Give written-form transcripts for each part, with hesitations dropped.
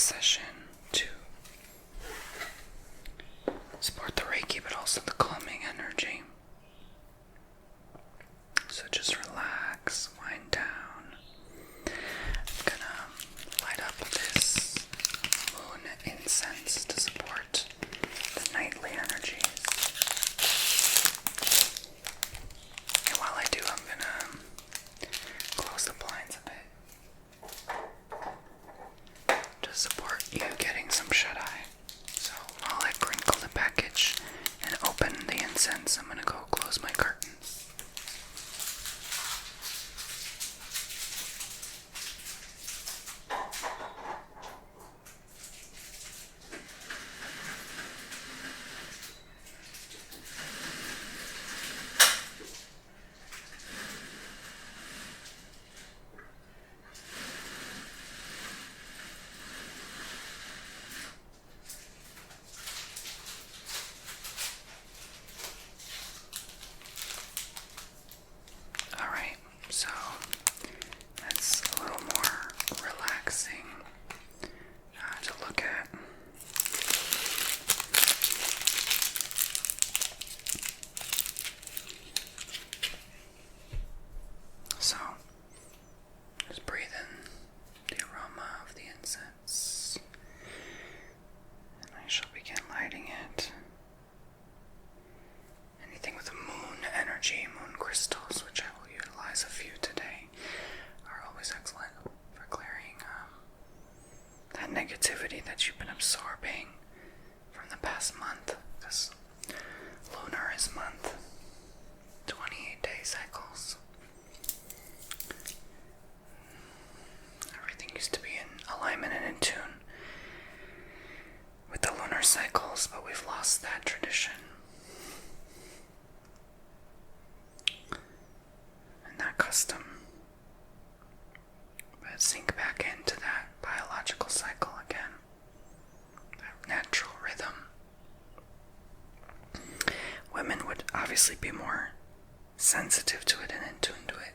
session to support the Reiki, but also the calming energy. So just relax, wind down. I'm gonna light up this moon incense to support the nightly energies. And while I do, I'm gonna close the blinds a bit to support you getting some shut-eye. So while I crinkle the package and open the incense, I'm gonna go close my curtains. So that's a little more relaxing to look at. So just breathe in the aroma of the incense, and I shall begin lighting it. Anything with a moon energy, moon crystals, which I will utilize a few today, are always excellent for clearing that negativity that you've been absorbing from the past month, because lunar is month, 28-day cycles. Everything used to be in alignment and in tune with the lunar cycles, but we've lost that tradition. Custom, but sink back into that biological cycle again, that natural rhythm. Women would obviously be more sensitive to it and in tune to it.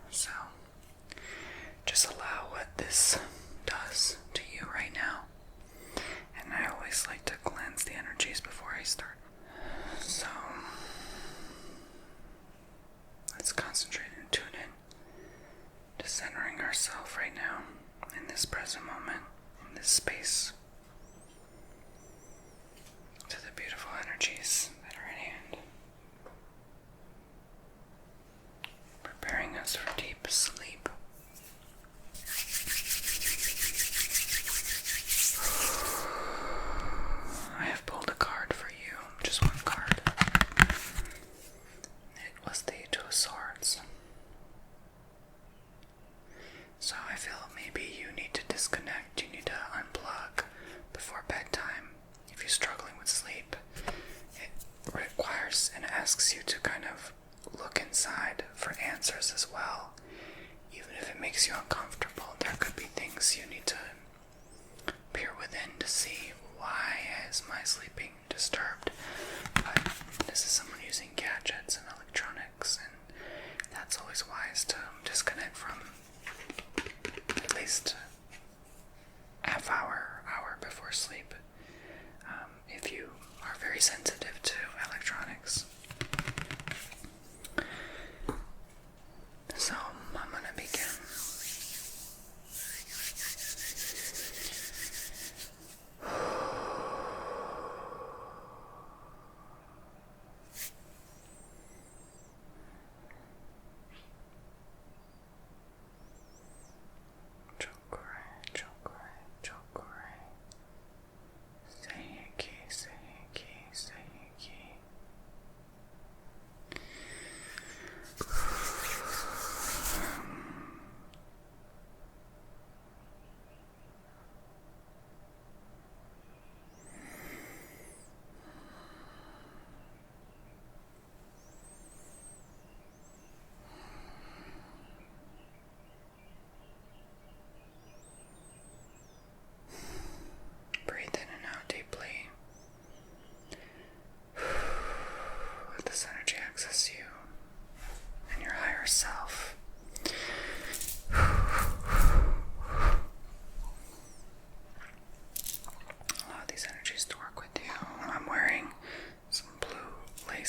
So just allow what this does to you right now. And I always like to cleanse the energies before I start. So let's concentrate and tune in to centering ourselves right now in this present moment, in this space, to the beautiful energies that are at hand, preparing us for deep sleep. I have pulled a card for you, just one card. It was the Two of Swords. So I feel maybe you need to disconnect, you need to unplug before bedtime. If you're struggling with sleep, it requires and asks you to kind of look inside for answers as well. Even if it makes you uncomfortable, there could be things you need to peer within to see, why is my sleeping disturbed? But this is someone using gadgets and electronics, and that's always wise to disconnect from at least half hour before sleep, if you are very sensitive to electronics. So I'm gonna begin.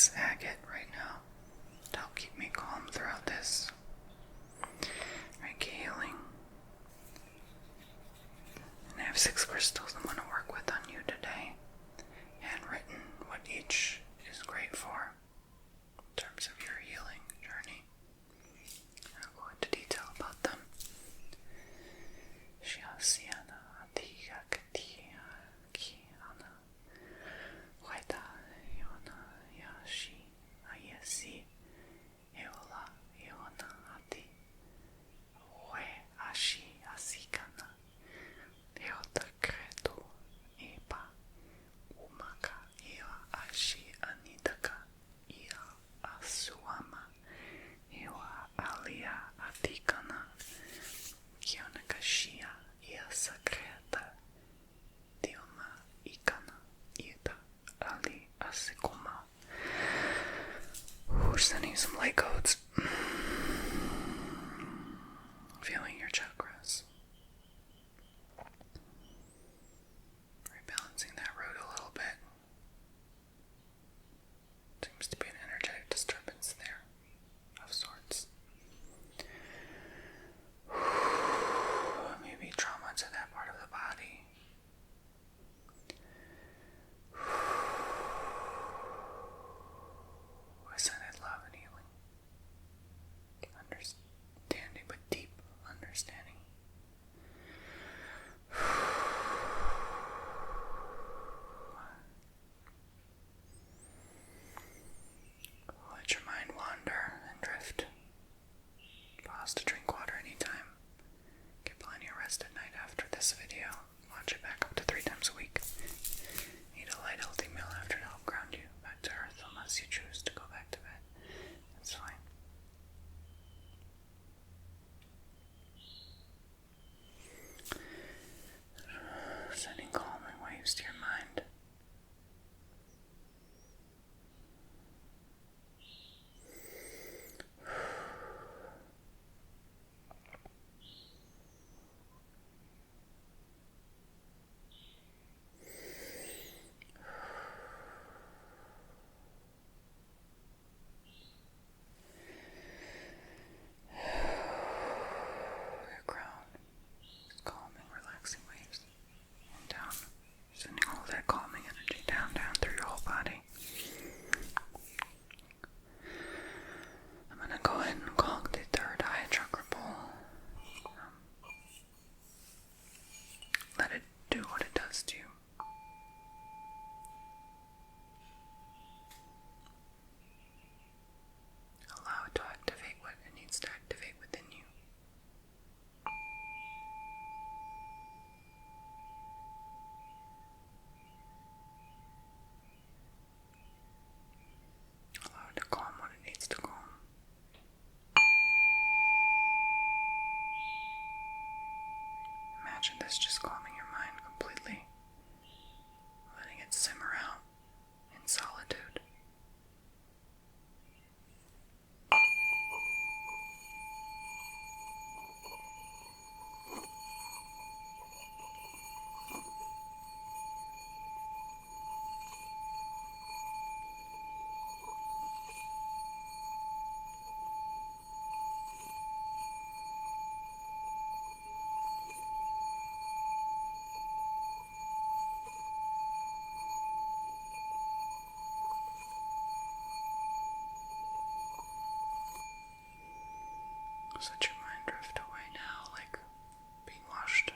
this agate right now to help keep me calm throughout this Reiki healing. And I have 6 crystals I'm going to work with on you today, handwritten what each is great for in terms of your healing journey. I'll go into detail about them. Shiasiana Atiga Katia Kiana Waita Yona Yashi Ayasi Eola Yona Ati We Ashi Asikana Eota Kreto Epa Umaka Ea Ashi Anitaka Ea Asuama Ewa Alia Atikana Kionakashia Ea Sakreta Dioma Ikana Ita Ali Asikoma. Sending you some light codes. Feeling your chakras. Rebalancing that root a little bit. Seems to be an energetic disturbance there, of sorts. Maybe trauma to that part of the body. I send it love and healing. Understanding, but deep understanding. Let your mind wander and drift. Pause to drink water anytime. Get plenty of rest at night after this video. Watch it back up to 3 times a week. Eat a light, healthy meal after to help ground you back to earth, unless you choose to go back to bed. That's fine. Sending calming waves to your mind. Your crown. Just calming, relaxing waves. And down. Sending all that calming energy down through your whole body. I'm going to go ahead and gong the 3rd eye chakra bowl. Let it do what it does to you. Allow it to activate what it needs to activate within you. Allow it to calm what it needs to calm. Imagine this just calming your mind completely, letting it simmer out in solitude. So let your mind drift away now, like being washed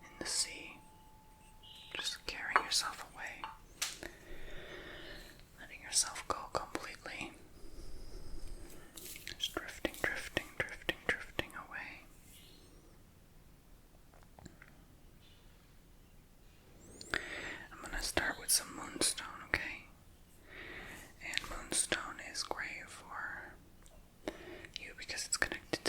in the sea. Just carrying yourself away. Letting yourself go completely. Just drifting, drifting, drifting, drifting away. I'm going to start with some Moonstone, okay? And Moonstone is great for you because it's connected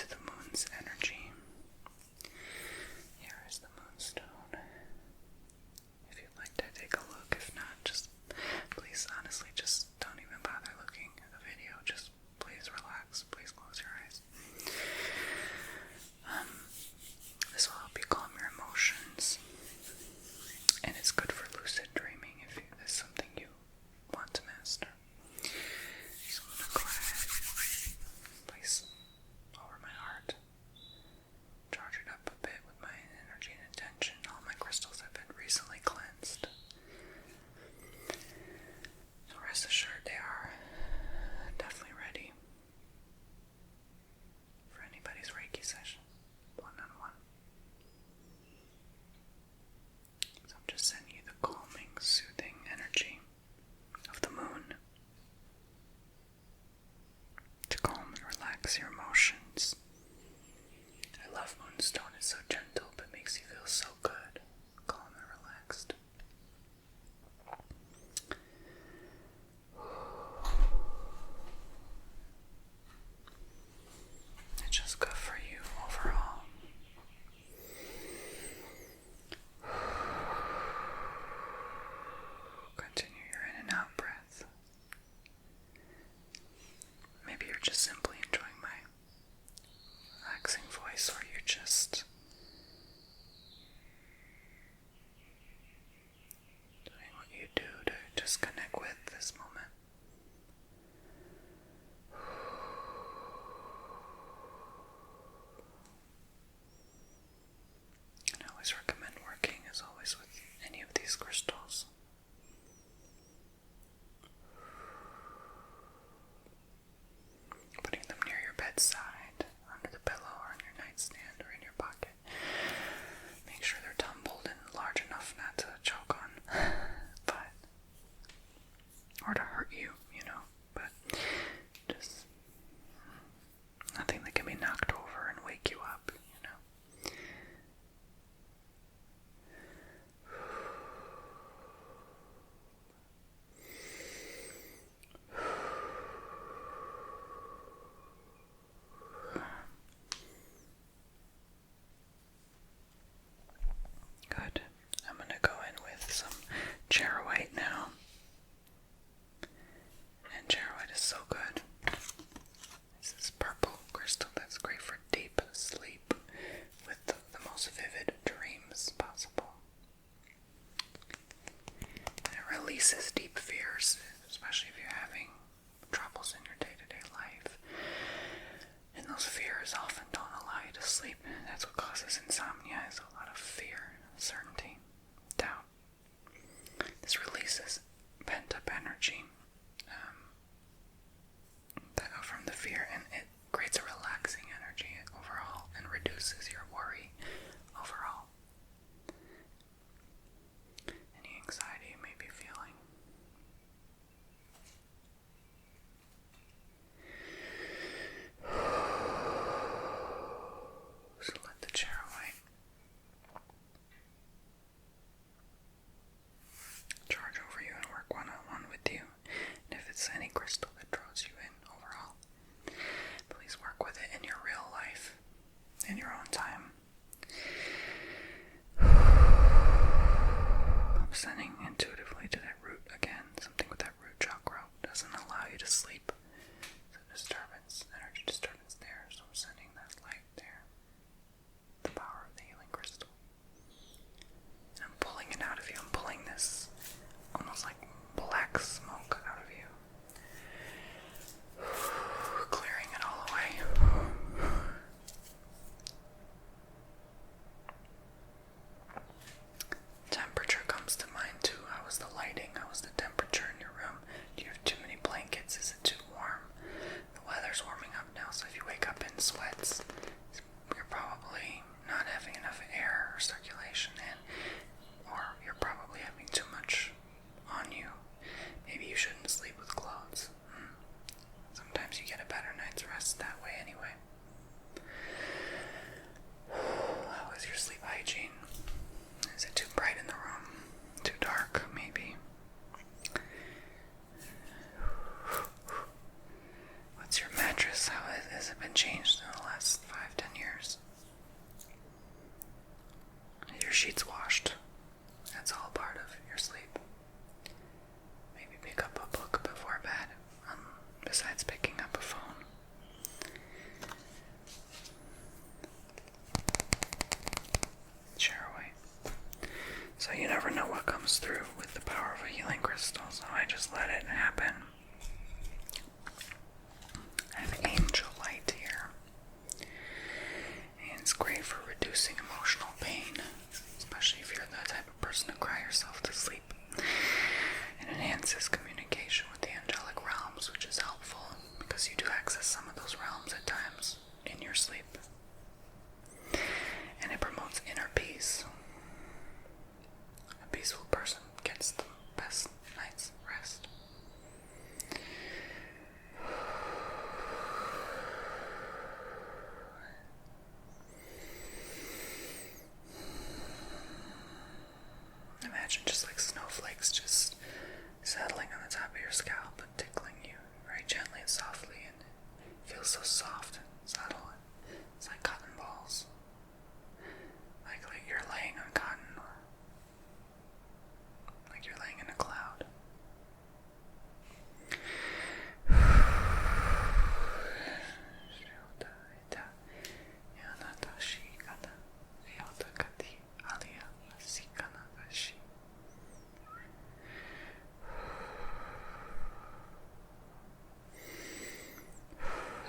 relax your emotions. I love Moonstone. It's so gentle, but makes you feel so good, calm and relaxed. It's just good for you overall. Continue your in and out breath. Maybe you're just simply enjoying my relaxing voice, or you're just doing what you do to just connect with this moment. And I always recommend working, as always, with any of these crystals. Putting them near your bedside, under the pillow, or on your nightstand, or in your pocket. Make sure they're tumbled and large enough not to choke on, or to hurt you, but just nothing that can be knocked over and wake you up, Good. I'm going to go in with some charoite now. And charoite is so good. It's this purple crystal that's great for deep sleep with the most vivid dreams possible. And it releases deep fears, especially if you're having troubles in your day-to-day life. And those fears often don't allow you to sleep. That's what causes insomnia, is a lot of fear, uncertainty, doubt. This releases pent-up energy from the fear, and it creates a relaxing energy overall and reduces your worry overall. Any anxiety you may be feeling. So let the charoite charge over you and work one-on-one with you. And if it's any crystal that draws you in overall, please work with it in your real life, in your own time. feels so soft and subtle. It's like cotton balls. Like you're laying on cotton, or like you're laying in a cloud.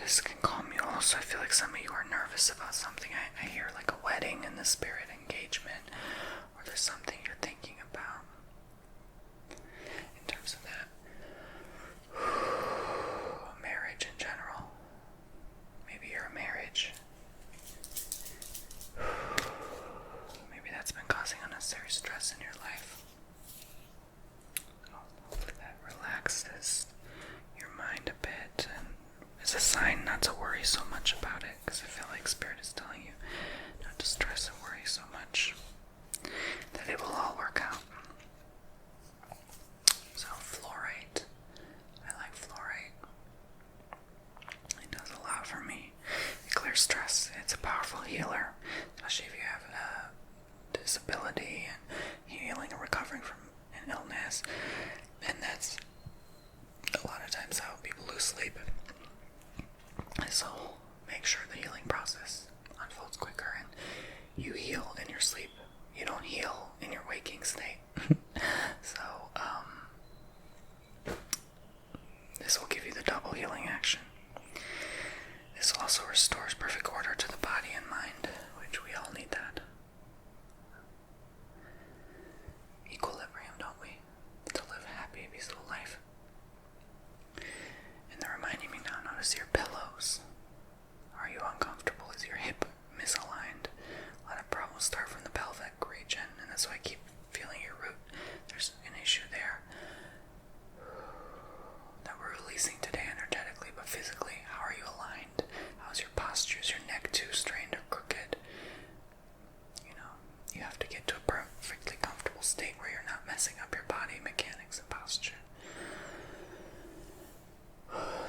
This can calm you also. I feel like some of you are nervous about something. I hear like a wedding in the spirit engagement, or there's something you're thinking about in terms of that. Marriage in general. Maybe you're a marriage. Maybe that's been causing unnecessary stress in your life. Hopefully that relaxes your mind a bit and is a sign not to worry so much about it, because I feel like Spirit is telling you not to stress and worry so much, that it will all work out. So fluorite, I like fluorite. It does a lot for me. It clears stress. It's a powerful healer, especially if you have a disability and healing or recovering from an illness. And that's a lot of times how people lose sleep. So make sure the healing process unfolds quicker and you heal in your sleep. You don't heal in your waking state. So this will give you the double healing action. This also restores perfect order to the body and mind, which we all need that. Equilibrium, don't we? To live a happy, peaceful life. And they're reminding me now, notice your pillows. Are you uncomfortable? Is your hip misaligned? A lot of problems start from the pelvic region, and that's why I keep feeling your root. There's an issue there that we're releasing today energetically, but physically, how are you aligned? How's your posture? Is your neck too strained or crooked? You know, you have to get to a perfectly comfortable state where you're not messing up your body mechanics and posture.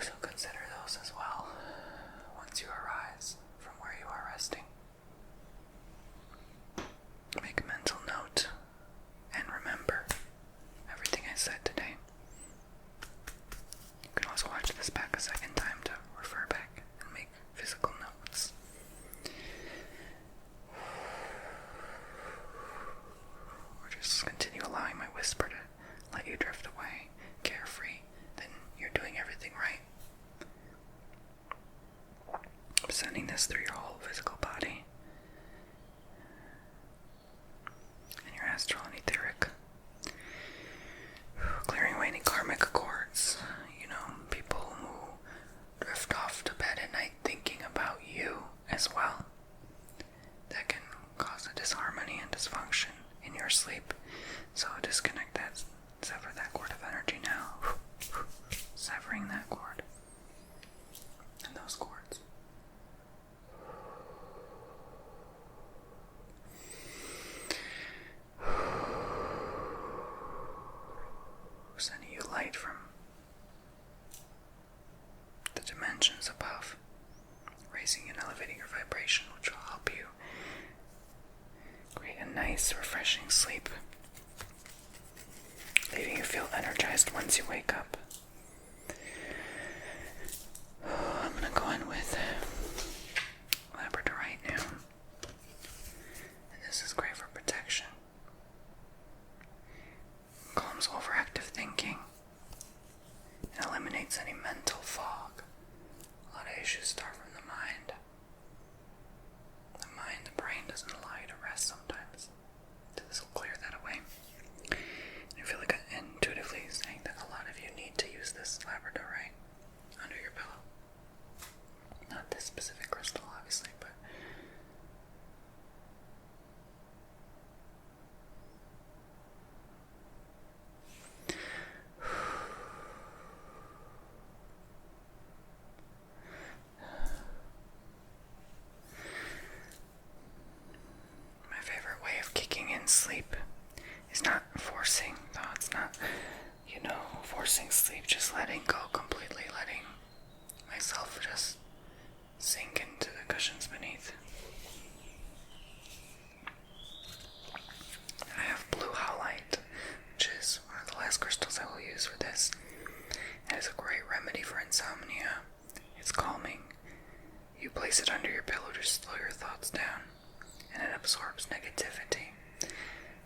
So consider those as well once you arise from where you are resting. Make a mental note and remember everything I said today. You can also watch this back a second time to refer back and make physical notes. Or just continue allowing my whisper to let you drift away, carefree. Then you're doing everything right. I'm sending this through your whole physical body and your astral and etheric, clearing away any karmic cords. You know, people who drift off to bed at night thinking about you as well. That can cause a disharmony and dysfunction in your sleep. So disconnect that, sever that cord of energy now. Severing that cord and those cords. Sending you light from the dimensions above, raising and elevating your vibration, which will help you create a nice, refreshing sleep, leaving you feel energized once you wake up. I'm going to go in with Labradorite now. And this is great for protection. Calms overactive thinking and eliminates any mental fog. A lot of issues start from the mind. The brain doesn't allow you to rest sometimes. So this will clear that away. And I feel like I'm intuitively saying that a lot of you need to use this Labradorite under your pillow. Not this specific crystal, obviously, but my favorite insomnia. It's calming. You place it under your pillow to slow your thoughts down, and it absorbs negativity.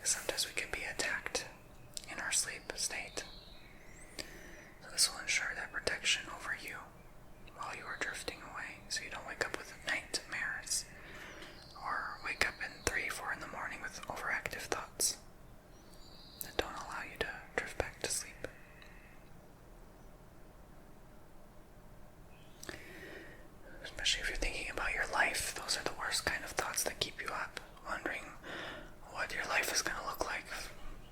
Sometimes we can be attacked in our sleep state. So this will ensure that protection over you while you are drifting away, so you don't wake up with nightmares or wake up in 3, 4 in the morning with overactive thoughts that don't allow you to drift back to sleep. Especially if you're thinking about your life, those are the worst kind of thoughts that keep you up, wondering what your life is going to look like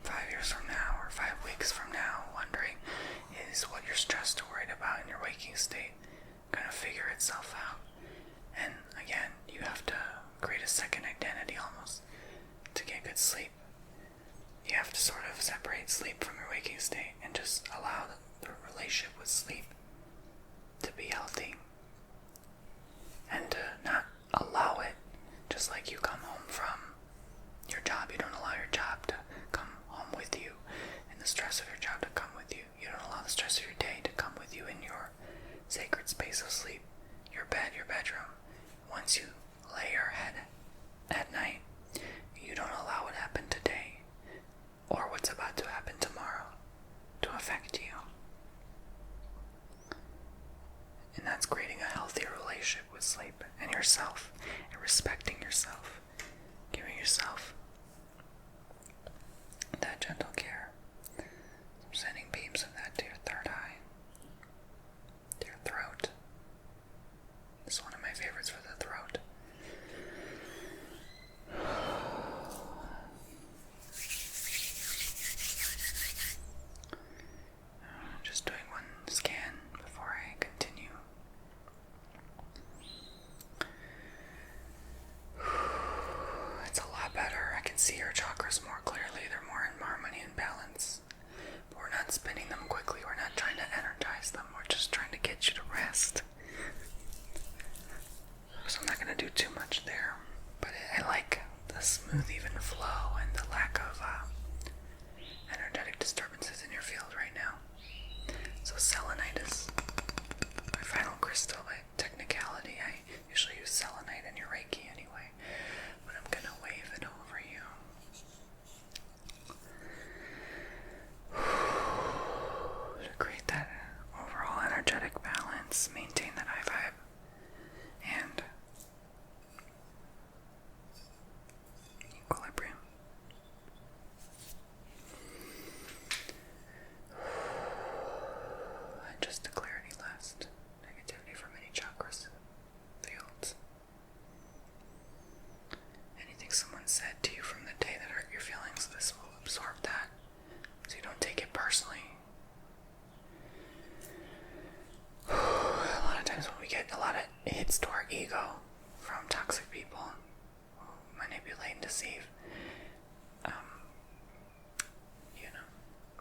5 years from now or 5 weeks from now. Wondering, is what you're stressed or worried about in your waking state going to figure itself out? And again, you have to create a second identity almost to get good sleep. You have to sort of separate sleep from your waking state and just allow the relationship with sleep to be healthy. And to not allow it, just like you come home from your job, you don't allow your job to come home with you, and the stress of your job to come with you. You don't allow the stress of your day to come with you in your sacred space of sleep, your bed, your bedroom. Once you lay your head at night, you don't allow what happened today or what's about to happen tomorrow to affect you. And that's creating a healthy relationship with sleep and yourself, and respecting yourself, giving yourself that gentle care. I'm sending beams of that to your third eye, to your throat. This is one of my favorites for the throat. Just doing one scan before I continue. It's a lot better. I can see your chakras more clearly. They're more in harmony and balance. But we're not spinning them quickly. We're not trying to energize them. We're just trying to get you to rest. So I'm not going to do too much there. But I like the smooth, even flow and the lack of energetic disturbances in your field right now. So selenite is my final crystal. By technicality, I usually use selenite in your Reiki anyway, but I'm gonna wave it over you. To create that overall energetic balance, maintain that high vibe, and equilibrium. And just to clear any last negativity from any chakras, fields. Anything someone said to you from the day that hurt your feelings, this will absorb that, so you don't take it personally. A lot of times when we get a lot of hits to our ego from toxic people who manipulate and deceive,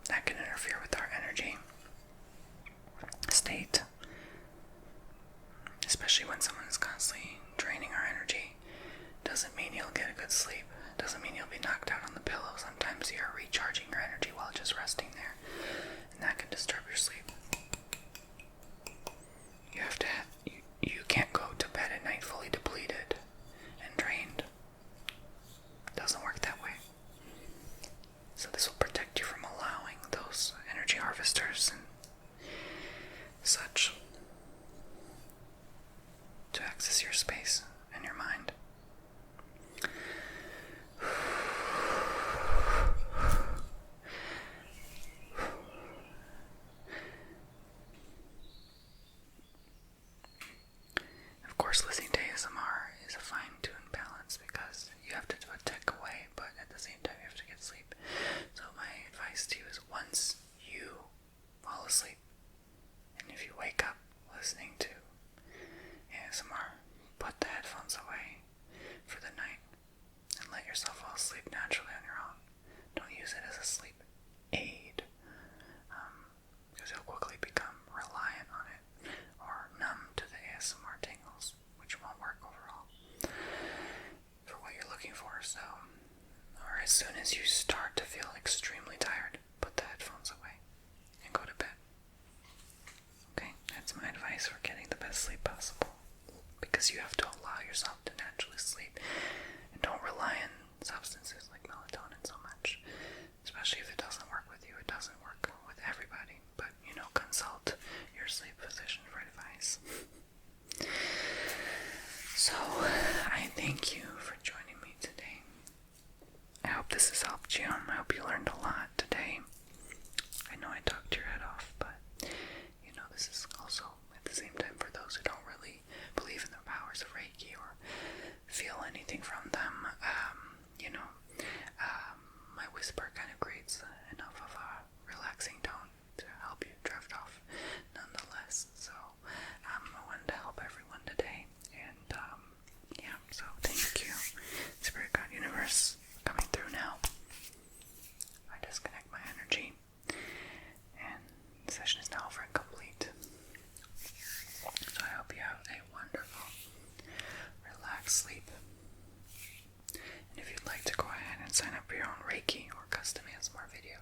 that can interfere with our energy state, especially when someone is constantly draining our energy. Doesn't mean you'll get a good sleep. Doesn't mean you'll be knocked out on the pillow. Sometimes you're recharging your energy while just resting there, and that can disturb your sleep. You can't go to bed at night fully depleted and drained. It doesn't work that way. So this will protect you from allowing those energy harvesters and such to access your space and your mind. Of course, listening to ASMR is a fine-tuned balance because you have to do a tech away, but at the same time you have to get sleep. So my advice to you is, once you fall asleep, and if you wake up listening to ASMR, put the headphones away for the night and let yourself fall asleep naturally on your own. Don't use it as a sleep aid, because you'll quickly become reliant on it or numb to the ASMR tingles, which won't work overall for what you're looking for. So, or as soon as you start to feel extremely tired, put the headphones away and go to bed. Okay, that's my advice for getting the best sleep possible, because you have to allow yourself to naturally sleep and don't rely on substances like melatonin so much, especially if it doesn't work with you. It doesn't work with everybody, but consult your sleep physician for advice. So I thank you for joining me today. I hope this has helped you. I hope you learned a lot today. I know I talked your head off, but this is also at the same time for those who don't really believe in the powers of Reiki or feel anything from them. My whisper kind of creates enough of a relaxing tone to help you drift off nonetheless. So I wanted to help everyone today, and so thank you, Spirit, God, Universe, coming through now. I disconnect my energy, and the session is now over and complete. So I hope you have a wonderful, relaxed sleep. And if you'd like to go ahead and sign up for your own Reiki or custom ASMR video,